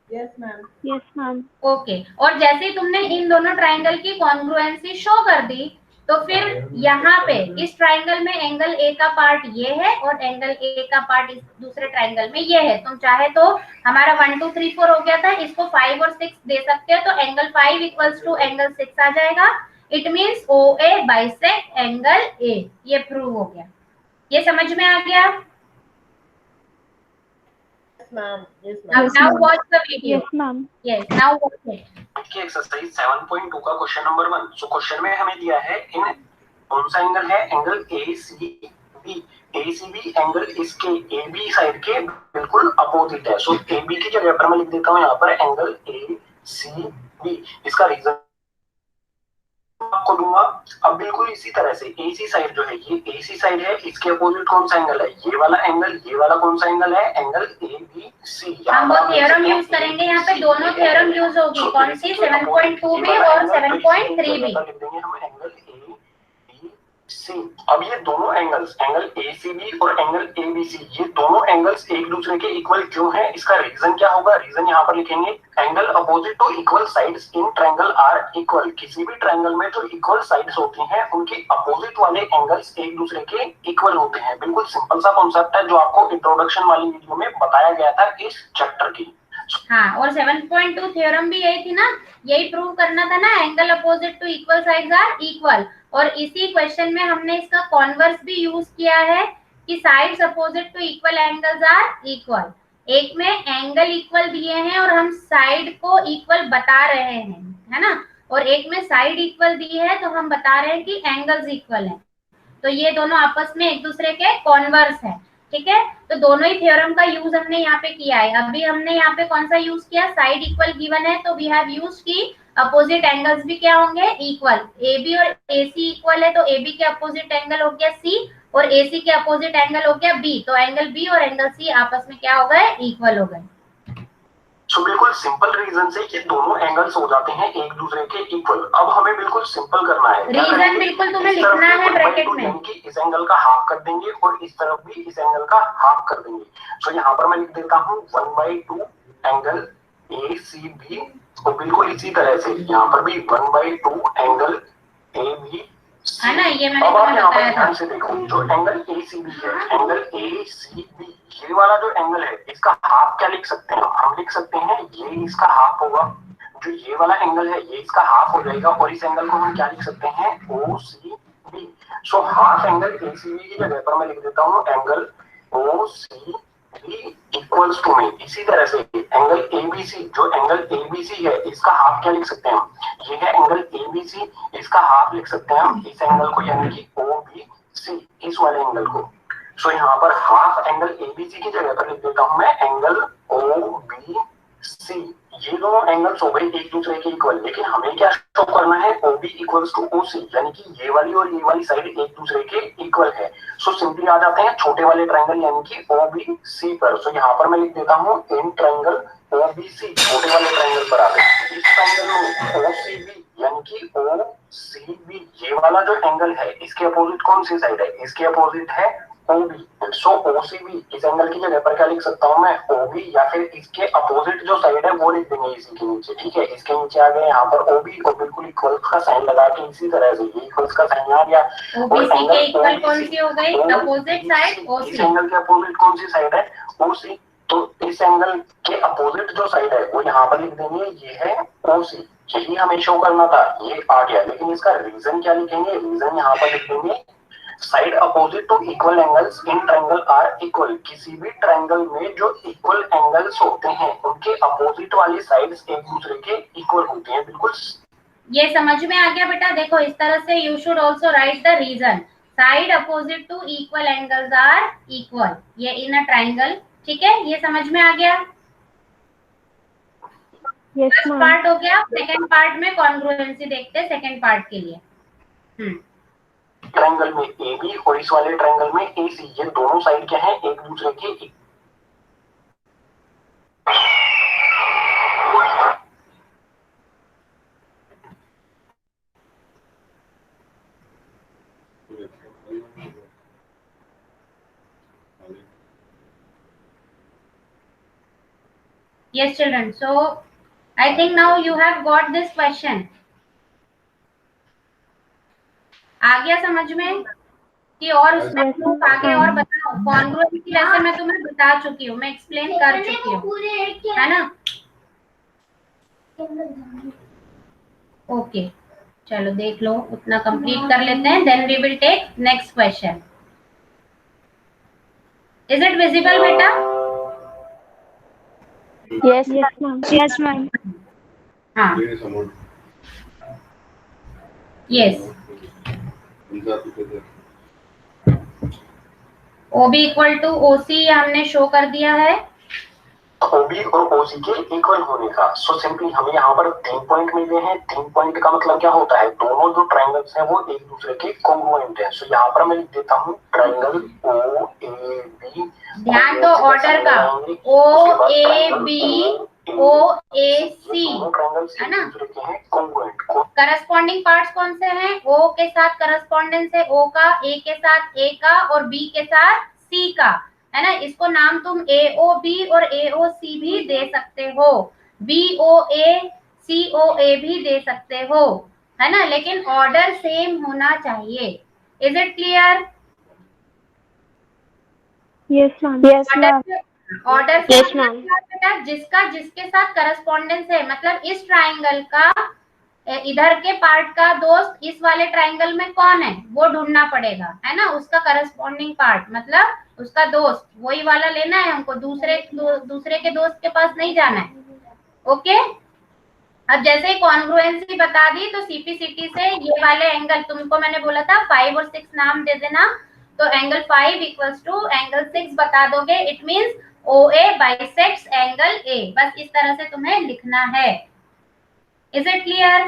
Yes, ma'am. Yes, ma'am. Okay, और जैसे तुमने इन दोनों ट्राइंगल की कॉन्ग्रुएंसी शो कर दी, तो फिर यहाँ पे इस ट्राइंगल में एंगल ए का पार्ट ये है और एंगल ए का पार्ट इस दूसरे ट्राइंगल में ये है। तुम चाहे तो हमारा 1 2 3 4 हो गया था, इसको 5 और 6 दे सकते हो, तो एंगल 5 इक्वल्स टू एंगल 6 आ जाएगा। It means OA bisect angle A. ये प्रूव हो गया। ये समझ में आ गया? Yes, ma'am. Yes, Now, ma'am. now watch the video. Yes, ma'am. Yes, now watch it. की एक्सरसाइज 7.2 का क्वेश्चन नंबर 1। सो क्वेश्चन में हमें दिया है इन कौन सा एंगल है, एंगल ACB। ACB एंगल इसके AB साइड के बिल्कुल अपोजिट है। सो AB की जगह पर मैं लिख देता हूँ यहाँ पर एंगल ACB। इसका रीजन आपको दूंगा। अब बिल्कुल इसी तरह से AC साइड जो है, ये AC साइड है, इसके अपोजिट कौन सा एंगल है, ये वाला एंगल। ये वाला कौन सा एंगल है, एंगल ABC। हम वो थ्योरम यूज करेंगे, यहाँ पे दोनों थ्योरम यूज होगी, कौन सी, 7.2 भी और 7.3 भी। लिख देंगे हम एंगल ABC। अब ये दोनों एंगल्स, एंगल ACB और एंगल ABC, ये दोनों एंगल्स एक दूसरे के इक्वल क्यों है, इसका रीजन क्या होगा। रीजन यहाँ पर लिखेंगे, angle opposite to equal sides in triangle are equal. किसी भी ट्रायंगल में जो इक्वल साइड्स होती हैं उनके अपोजिट वाले एंगल्स एक दूसरे के इक्वल होते हैं। बिल्कुल सिंपल सा कॉन्सेप्ट है जो आपको इंट्रोडक्शन वाली वीडियो में बताया गया था इस चैप्टर की। हाँ, और 7.2 थ्योरम भी यही थी ना, यही प्रूव करना था ना, angle opposite to equal sides are equal. और इसी क्वेश्चन में हमने इसका कॉन्वर्स भी यूज किया है कि sides opposite to equal angles are equal. एक में एंगल इक्वल दिए हैं और हम साइड को इक्वल बता रहे हैं, है ना, और एक में साइड इक्वल दी है तो हम बता रहे हैं कि एंगल्स इक्वल हैं। तो ये दोनों आपस में एक दूसरे के कॉन्वर्स हैं, ठीक है। तो दोनों ही थ्योरम का यूज हमने यहाँ पे किया है। अभी हमने यहाँ पे कौन सा यूज किया, साइड इक्वल गिवन है तो वी हैव यूज्ड की अपोजिट एंगल्स भी क्या होंगे, इक्वल। AB और AC इक्वल है तो AB के अपोजिट एंगल हो गया C और AC के अपोजिट एंगल हो गया B, तो एंगल B और एंगल C आपस में क्या हो गए, इक्वल हो गए। सो बिल्कुल सिंपल रीजन से ये दोनों एंगल्स हो जाते हैं एक दूसरे के इक्वल। अब हमें बिल्कुल सिंपल करना है, रीजन बिल्कुल तुम्हें लिखना है ब्रैकेट में, यानी कि इस एंगल का हाफ कर देंगे और इस तरफ भी इस एंगल का हाफ कर देंगे। सो यहाँ पर मैं लिख देता हूँ 1/2 एंगल ACB और बिल्कुल इसी तरह से यहाँ पर भी 1/2 एंगल AB है ना, ये मैंने अब आप तुम्हें यहाँ पर बताया था। ध्यान से देखो, जो एंगल ACB है, एंगल ACB ये वाला जो एंगल है इसका हाफ क्या लिख सकते हैं, हम लिख सकते हैं ये इसका हाफ होगा, जो ये वाला एंगल है ये इसका हाफ हो जाएगा और इस एंगल को हम क्या लिख सकते हैं, OCB। So half angle ACB की जगह पर मैं लिख देता हूँ एंगल OCB इक्वल्स टू में। इसी तरह से एंगल ABC, जो एंगल ABC है इसका हाफ क्या लिख सकते हैं हम, ये है एंगल ABC, इसका हाफ लिख सकते हैं हम इस एंगल को, यानी कि OBC, इस वाले एंगल को। सो यहाँ पर हाफ एंगल ABC की जगह पर लिख देता हूं मैं एंगल OBC। ये दोनों एंगल्स हो गए एक दूसरे के इक्वल, लेकिन हमें क्या शो करना है, OB इक्वल्स टू OC, यानी कि ये वाली और ये वाली साइड एक दूसरे के इक्वल है। सो सिंपली आ जाते हैं छोटे वाले ट्रायंगल यानी कि OBC पर। सो यहाँ पर मैं लिख देता हूँ इन ट्रायंगल OBC, छोटे वाले ट्रायंगल पर आ गए। इस ट्रायंगल में OCB यानी कि OCB ये वाला जो एंगल है इसके अपोजिट कौन सी साइड है, इसके अपोजिट है OB। सो OCB इस एंगल की जगह पर क्या लिख सकता हूँ मैं, OB, या फिर इसके अपोजिट जो साइड है वो लिख देंगे इसी के नीचे। ठीक है, इसके नीचे आ गए यहाँ पर OB और बिल्कुल इक्वल का साइन लगा के इसी तरह से ये इक्वल का साइन आ गया। OBC के इक्वल कौन सी हो गई, अपोजिट साइड OC। इस एंगल के अपोजिट कौन सी साइड है, OC। तो इस एंगल के अपोजिट जो साइड है वो यहाँ पर लिख देंगे, ये है OC। यही हमें शो करना था, ये आ गया। लेकिन इसका रीजन क्या लिखेंगे, रीजन यहाँ पर लिख देंगे side opposite to equal angles in triangle are equal. किसी भी ट्रायंगल में जो इक्वल एंगल्स होते हैं उनके अपोजिट वाली साइड्स एक दूसरे के इक्वल होती हैं। बिल्कुल ये समझ में आ गया बेटा। देखो इस तरह से you should also write the reason, side opposite to equal angles are equal, ये इन अ ट्रायंगल। ठीक है, ये समझ में आ गया। फर्स्ट पार्ट हो गया। सेकंड पार्ट में कॉन्ग्रुएंसी देखते हैं सेकंड पार्ट के लिए। ट्रायंगल में AB और इस वाले ट्रायंगल में AC, ये दोनों साइड क्या है, एक दूसरे के Yes children, so I think now you have got this question. आ गया समझ में कि और उसमें आगे और बताओ। कॉन्ग्रुएंसी वैसे मैं तुम्हें बता चुकी हूँ, मैं एक्सप्लेन कर चुकी हूँ, है ना। ओके चलो देख लो, उतना कंप्लीट कर लेते हैं, then we will take next question. Is it visible बेटा? Yes, ma'am. Yes, ma'am. हाँ yes. OB equal to OC हमने शो कर दिया है। OB और OC के इक्वल होने का। सो सिंपली हमें यहाँ पर 3 पॉइंट मिले हैं। 3 पॉइंट का मतलब क्या होता है, दोनों जो ट्रायंगल्स हैं वो एक दूसरे के कॉन्ग्रुएंट हैं। सो यहाँ पर मैं लिख देता हूँ ट्रायंगल OAB। ध्यान दो ऑर्डर का, OAB OAC, है ना। करस्पॉन्डिंग पार्ट्स कौन से हैं, O के साथ करस्पॉन्डेंस है O का, A के साथ A का और B के साथ C का, है ना। इसको नाम तुम AOB और AOC भी दे सकते हो, BOA COA भी दे सकते हो, है ना, लेकिन ऑर्डर सेम होना चाहिए। Is it clear? Yes, ma'am. Yes, ma'am. Order Yes, ma'am. बेटा जिसका जिसके साथ करस्पॉन्डेंस है, मतलब इस ट्राइंगल का इधर के पार्ट का दोस्त इस वाले ट्राइंगल में कौन है वो ढूंढना पड़ेगा, है ना। उसका करस्पॉन्डिंग पार्ट मतलब उसका दोस्त वही वाला लेना है हमको, दूसरे के दोस्त के पास नहीं जाना है। ओके, अब जैसे ही कॉन्ग्रुएंसी बता दी तो CPCT से ये वाले एंगल तुमको मैंने बोला था 5 और 6 नाम दे देना, तो एंगल 5 इक्वल्स टू एंगल 6 बता दोगे। It means OA bisects angle A, बस इस तरह से तुम्हें लिखना है। Is it clear?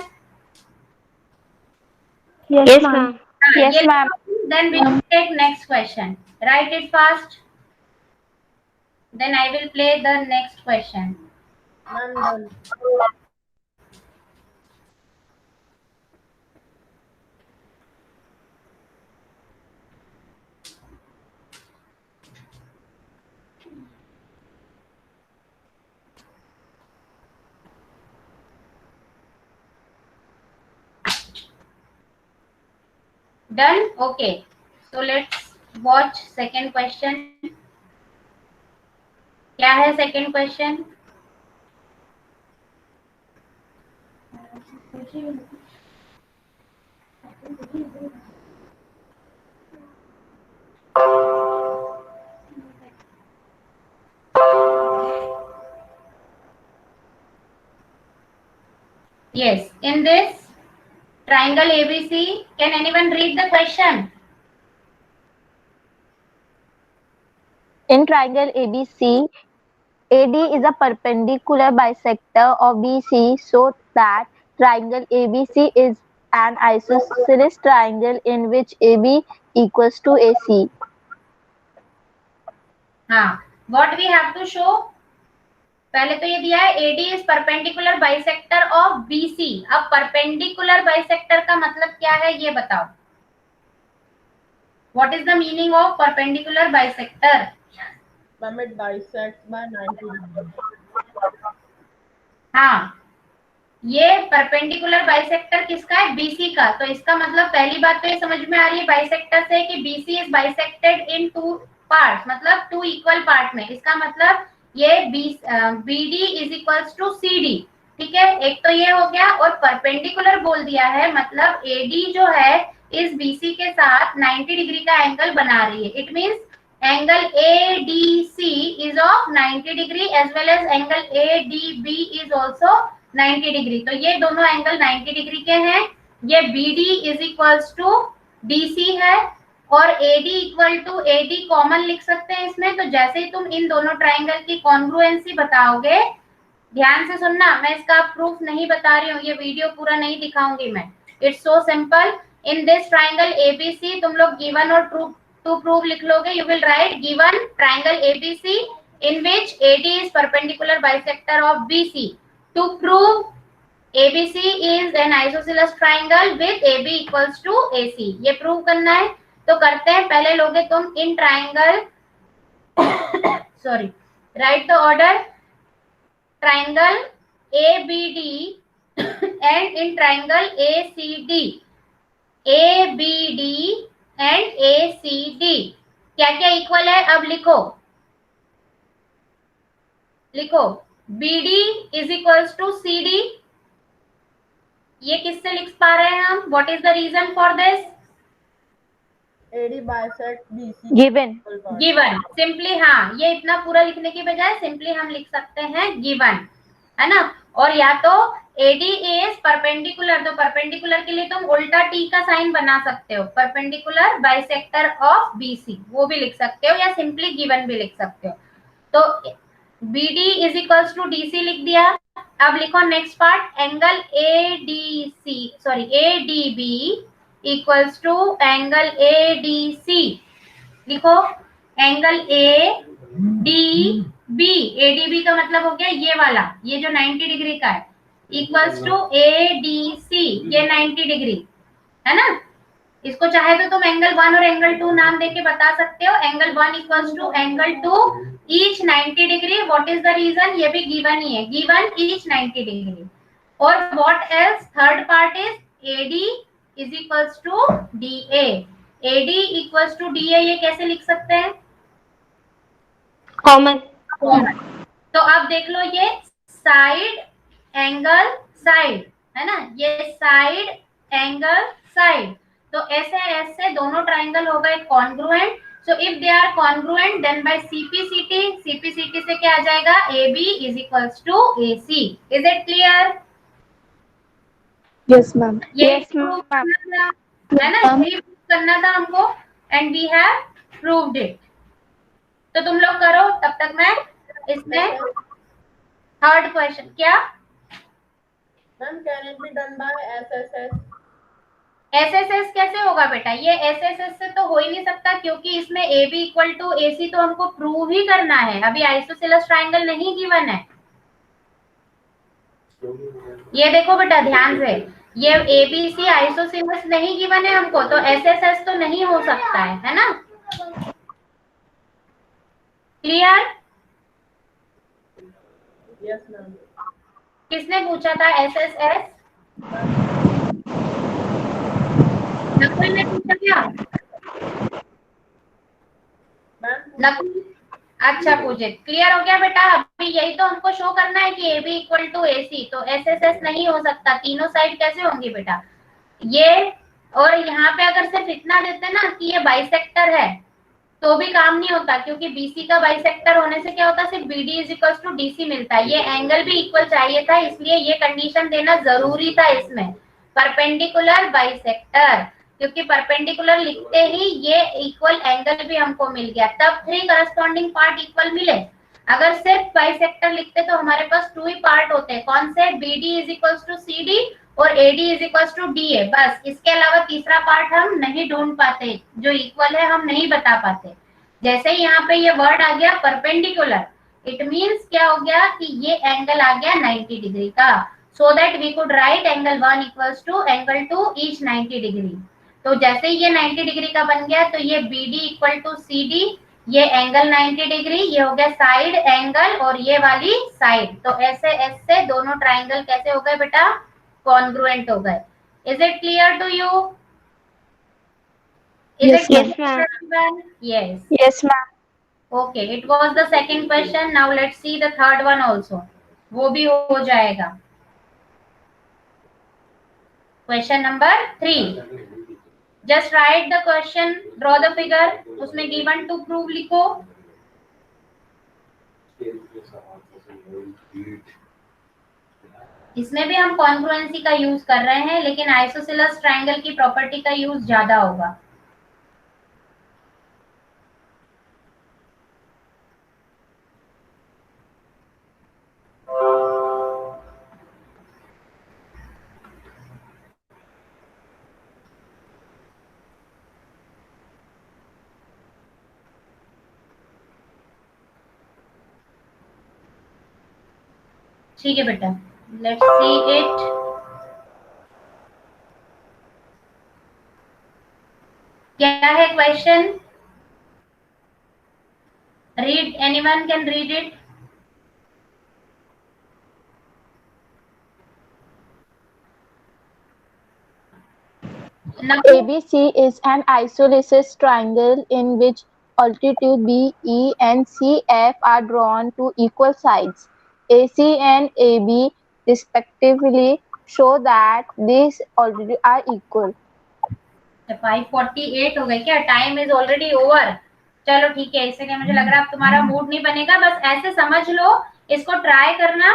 Yes, ma'am. Yes, ma'am. Then we will take next question. Write it fast. Then I will play the next question. Ma'am, done. Done? Okay. So let's watch second question. क्या है second question? Yes. In this triangle ABC, can anyone read the question? In triangle ABC, AD is a perpendicular bisector of BC so that triangle ABC is an isosceles triangle in which AB equals to AC. हाँ. What we have to show? पहले तो ये दिया है AD is perpendicular bisector of BC. अब perpendicular bisector का मतलब क्या है ये बताओ. What is the meaning of perpendicular bisector? Ma'am, it bisects by 90 degrees. हाँ, ये परपेंडिकुलर बाइसेक्टर किसका है? BC का. तो इसका मतलब पहली बात तो ये समझ में आ रही है बाइसेक्टर से कि BC is bisected in two parts, मतलब टू इक्वल पार्ट में. इसका मतलब ये BD is equals to CD. ठीक है, एक तो ये हो गया. और परपेंडिकुलर बोल दिया है मतलब AD जो है इस BC के साथ 90 डिग्री का एंगल बना रही है. It means angle ADC is of 90 degree as well as angle ADB is also 90 degree. तो ये दोनों एंगल 90 डिग्री के हैं. ये BD is equals to DC है और AD equal to AD common लिख सकते हैं इसमें. तो जैसे ही तुम इन दोनों ट्राइंगल की कॉन्ग्रुएंसी बताओगे, ध्यान से सुनना, मैं इसका प्रूफ नहीं बता रही हूँ, ये वीडियो पूरा नहीं दिखाऊंगी मैं. It's so simple. In this triangle ABC तुम लोग गिवन और टू प्रूव लिख लोगे. You will write given triangle ABC in which AD is perpendicular bisector of BC. To prove ABC is an isosceles triangle with AB equals to AC. ये prove करना है तो करते हैं. पहले लोगे तुम in triangle sorry right the order triangle ABD and in triangle ACD. ABD and ACD क्या क्या इक्वल है? अब लिखो लिखो. BD is equals to CD. ये किससे लिख पा रहे हैं हम? What is the reason for this? AD bisects BC. Given. Simply हाँ, ये इतना पूरा लिखने की बजाय सिंपली हम लिख सकते हैं गिवन, है ना. और या तो AD इज परपेंडिकुलर, तो परपेंडिकुलर के लिए तुम उल्टा T का साइन बना सकते हो. परपेंडिकुलर बाइसेक्टर ऑफ BC वो भी लिख सकते हो या सिंपली गिवन भी लिख सकते हो. तो BD is equals to DC लिख दिया. अब लिखो next part. Angle ADB equals to angle ADC. लिखो एंगल ADB का मतलब हो गया ये वाला, ये जो 90 डिग्री का है, इक्वल्स टू ADC, ये 90 डिग्री है ना. इसको चाहे तो तुम एंगल 1 और एंगल 2 नाम देके बता सकते हो. Angle 1 equals to angle 2 each 90 degree. What is the reason? ये भी गिवन ही है, गिवन ईच 90 डिग्री. और what else? Third part is AD is equals to DA. AD equals to DA ये कैसे लिख सकते हैं? कॉमन. तो अब देख लो, ये साइड एंगल साइड है ना, ये साइड एंगल साइड. तो ऐसे ऐसे दोनों ट्राइंगल हो गए congruent. So if they are congruent then by CPCT से क्या आ जाएगा? AB is equals to AC. Is it clear? Yes, ma'am. Yes, prove ma'am. करना था, है ना, यही prove करना था हमको and we have proved it. तो तुम लोग करो, तब तक मैं इसमें थर्ड क्वेश्चन. क्या Ma'am, can it be done by SSS? SSS कैसे होगा बेटा? ये SSS से तो हो ही नहीं सकता, क्योंकि इसमें AB इक्वल टू AC तो हमको प्रूव ही करना है। अभी आइसोसेलेस ट्राइंगल नहीं गिवन है। ये देखो बेटा ध्यान से, ये ABC आइसोसेलेस नहीं गिवन है हमको, तो SSS तो नहीं हो सकता है ना? क्लियर? Yes, ma'am. किसने पूछा था SSS? नकुल ने पूछा क्या? Ma'am, नकुल, अच्छा पूछे। क्लियर हो गया बेटा? अभी यही तो हमको शो करना है कि AB इक्वल टू AC, तो SSS नहीं हो सकता। तीनों साइड कैसे होंगी बेटा? ये और यहाँ पे अगर सिर्फ इतना देते ना कि ये बाइसेक्टर है तो भी काम नहीं होता, क्योंकि BC का बाइसेक्टर होने से क्या होता है, सिर्फ BD is equal to DC मिलता है। ये एंगल भी इक्वल चाहिए था, इसलिए ये कंडीशन देना जरूरी था इसमें, परपेंडिकुलर बाइसेक्टर, क्योंकि परपेंडिकुलर लिखते ही ये इक्वल एंगल भी हमको मिल गया, तब 3 करस्पॉन्डिंग पार्ट इक्वल मिले। अगर सिर्फ बाइसेक्टर लिखते तो हमारे पास 2 ही पार्ट होते, कौन से? BD is equal to CD और AD is equal to DA, बस। इसके अलावा तीसरा पार्ट हम नहीं ढूंढ पाते, जो इक्वल है हम नहीं बता पाते। जैसे ही यहाँ पे ये वर्ड आ गया परपेंडिकुलर, इट मींस क्या हो गया कि ये एंगल आ गया 90 डिग्री का, so that we could write angle 1 equals to angle 2 each 90 degree. तो जैसे ही ये 90 डिग्री का बन गया तो ये BD इक्वल टू CD, ये एंगल 90 डिग्री, ये हो गया साइड एंगल और ये वाली साइड। तो ऐसे ऐसे दोनों ट्राइंगल कैसे हो गए बेटा? कॉन्ग्रुएंट हो गए। Is it clear to you? Is Yes, it ma'am. clear, everyone? Yes. Yes, ma'am. Okay, it was the second question. Now let's see the third one also. वो भी हो जाएगा। Question number 3. Just write the question, draw the figure. उसमें given to prove लिखो। इसमें भी हम congruency का यूज कर रहे हैं, लेकिन आइसोसेलेस ट्राइंगल की प्रॉपर्टी का यूज ज्यादा होगा। ठीक है बेटा, लेट्स सी इट। क्या है question? Read, anyone can read it? ABC is an isosceles triangle in which altitude B, E, and CF are drawn to equal sides. AC and AB respectively show that these altitudes are equal. 5:48 हो गए क्या? Time is already over. चलो ठीक है, इससे क्या मुझे लग रहा है अब तुम्हारा मूड नहीं बनेगा, बस ऐसे समझ लो, इसको ट्राई करना,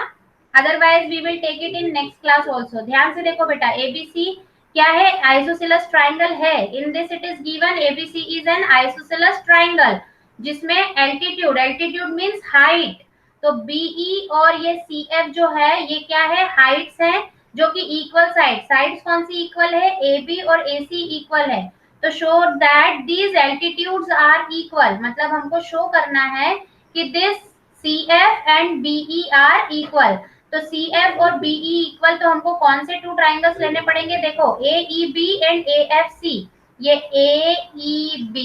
otherwise we will take it in next class also. ध्यान से देखो बेटा, ABC क्या है? आइसोसेलेस ट्राइंगल है। In this it is given ABC is an isosceles triangle जिसमें एल्टीट्यूड, एल्टीट्यूड मींस हाइट, तो BE और ये CF जो है ये क्या है? हाइट्स हैं जो कि इक्वल साइड्स कौन सी इक्वल है? AB और AC इक्वल है। तो show that these altitudes are equal, मतलब हमको शो करना है कि this CF and BE are equal. तो CF और BE इक्वल, तो हमको कौन से 2 ट्राइंगल्स लेने पड़ेंगे? देखो, AEB एंड AFC। ये AEB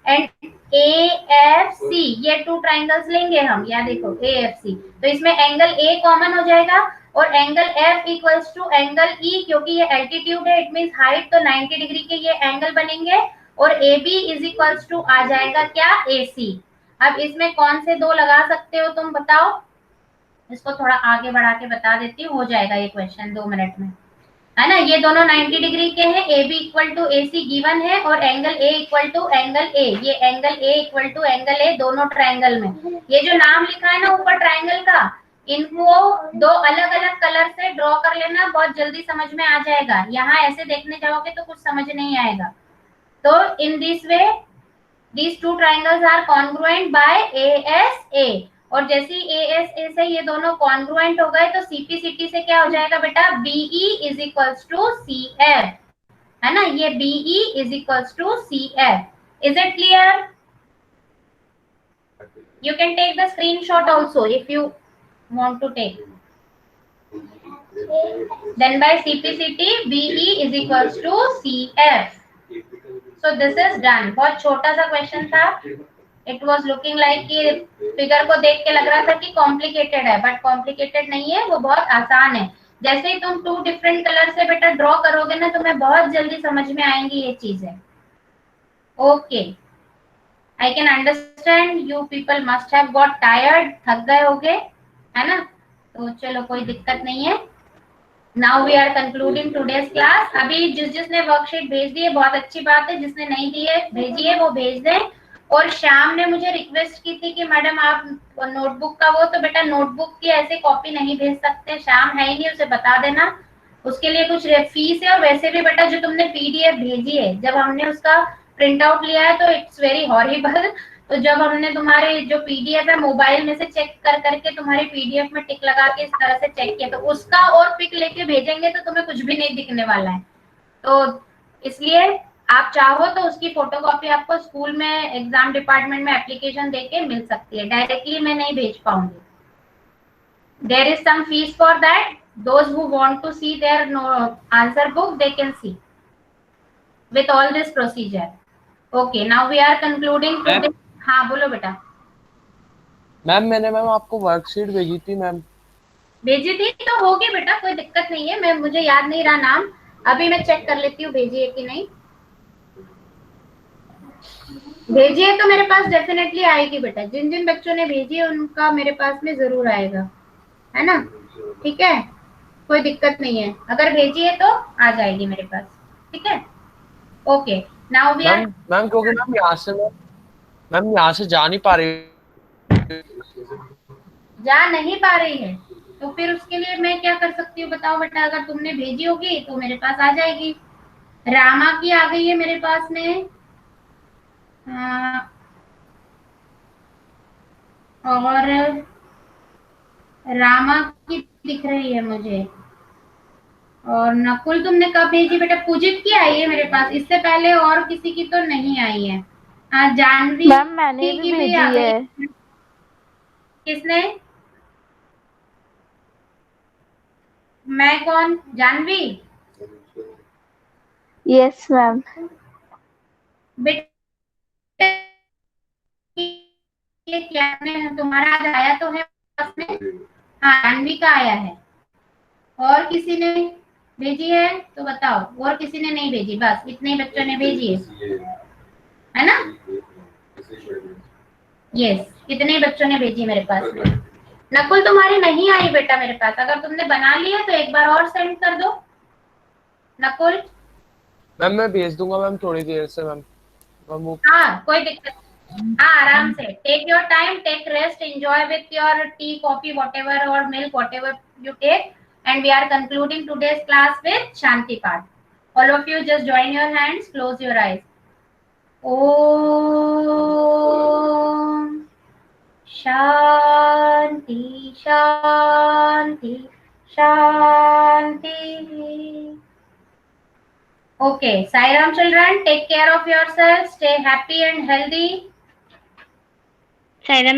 एंड AFC, ये 2 ट्राइंगल्स लेंगे हम। या देखो AFC, तो इसमें एंगल A कॉमन हो जाएगा और angle F equals to angle E, क्योंकि ये एल्टीट्यूड है, इट मींस हाइट, तो 90 डिग्री के ये एंगल बनेंगे और AB इज इक्वल्स टू आ जाएगा क्या? AC। अब इसमें कौन से 2 लगा सकते हो तुम बताओ? इसको थोड़ा आगे बढ़ा के बता देती हूँ, हो जाएगा ये क्वेश्चन 2 मिनट में, है ना। ये दोनों 90 डिग्री के हैं, AB equal to AC given है और angle A equal to angle A, ये angle A equal to angle A दोनों ट्राइंगल में। ये जो नाम लिखा है ना ऊपर ट्राइंगल का, इनको 2 अलग अलग कलर से ड्रॉ कर लेना, बहुत जल्दी समझ में आ जाएगा। यहाँ ऐसे देखने जाओगे तो कुछ समझ नहीं आएगा। तो in this way these 2 triangles are congruent by ASA और जैसे ए एस ए से ये दोनों कॉन्ग्रुएंट हो गए तो सीपीसीटी से क्या हो जाएगा बेटा, BE is equals to C F, है ना, ये BE is equals to C F. Is it clear? You can take the screenshot also if you want to take. Then by CPCT, BE is equals to CF. So this is done. बहुत छोटा सा question था. It was looking like कि figure को देख के लग रहा था कि कॉम्प्लिकेटेड है, बट कॉम्प्लिकेटेड नहीं है, वो बहुत आसान है. जैसे ही तुम 2 डिफरेंट कलर से बेटा ड्रॉ करोगे ना, तुम्हें बहुत जल्दी समझ में आएंगी ये चीजें. Okay, I can understand you people must have got tired, थक गए होगे, है ना, तो चलो कोई दिक्कत नहीं है. Now we are concluding today's class. अभी जिसने वर्कशीट भेज दी है बहुत अच्छी बात है, जिसने नहीं दी है भेजी है वो भेज दें. और श्याम ने मुझे रिक्वेस्ट की थी कि मैडम आप नोटबुक का वो, तो बेटा नोटबुक की ऐसे कॉपी नहीं भेज सकते, श्याम है ही नहीं, उसे बता देना, उसके लिए कुछ फीस है. और वैसे भी बेटा जो तुमने पीडीएफ भेजी है, जब हमने उसका प्रिंट आउट लिया है तो इट्स वेरी हॉरिबल. तो जब हमने तुम्हारे जो पीडीएफ है मोबाइल में से चेक कर करके तुम्हारी पीडीएफ में टिक लगा के इस तरह से चेक किया, तो उसका और पिक लेके भेजेंगे तो तुम्हें कुछ भी नहीं दिखने वाला है. तो इसलिए आप चाहो तो उसकी फोटोकॉपी आपको स्कूल में एग्जाम डिपार्टमेंट में एप्लीकेशन देके मिल सकती है, डायरेक्टली मैं नहीं भेज पाऊंगी. There is some fees for that. Those who want to see their answer book, they can see with all this procedure. Okay, now we are concluding today. हाँ बोलो बेटा. मैम मैंने आपको वर्कशीट भेजी थी मैम. भेजी थी तो होगी बेटा, कोई दिक्कत नहीं है. मैं मुझे याद नहीं रहा नाम, अभी मैं चेक कर लेती हूँ भेजी है कि नहीं. भेजी है तो मेरे पास डेफिनेटली आएगी बेटा. जिन जिन बच्चों ने भेजी है उनका मेरे पास में जरूर आएगा, है ना. ठीक है, कोई दिक्कत नहीं है, अगर भेजी है तो आ जाएगी मेरे पास. ठीक है. Okay, now we are ma'am क्योंकि मैम यहाँ से जा नहीं पा रही, जा नहीं पा रही है, तो फिर उसके लिए मैं क्या कर सकती हूँ बताओ बेटा. अगर तुमने भेजी होगी तो मेरे पास आ जाएगी. रामा की आ गई है मेरे पास में, और रामा की दिख रही है मुझे. और नकुल तुमने कब भेजी बेटा? पूजित की आई है मेरे पास, इससे पहले और किसी की तो नहीं आई है. जानवी मैम मैंने भी भेजी है. किसने? मैं कौन? जानवी? Yes ma'am. बेटा ये क्या तुम्हारा आज आया तो है पास में? हाँ, जानवी का आया है. और किसी ने भेजी है तो बताओ. और किसी ने नहीं भेजी? बस इतने ही बच्चों ने भेजी है ना. यस, इतने ही बच्चों ने भेजी मेरे पास. नकुल तुम्हारी नहीं आई बेटा मेरे पास. अगर तुमने बना लिया तो एक बार और सेंड कर दो नकुल. मैम मैं भेज दूंगा मैम थोड़ी देर से मैम. हाँ कोई दिक्कत. हाँ आराम से. Take your time, take rest, enjoy with your tea, coffee, whatever, or milk, whatever you take. And we are concluding today's class with Shanti Path. All of you just join your hands, close your eyes. Om Shanti Shanti Shanti. Okay, Sairam children, take care of yourselves, stay happy and healthy. Sairam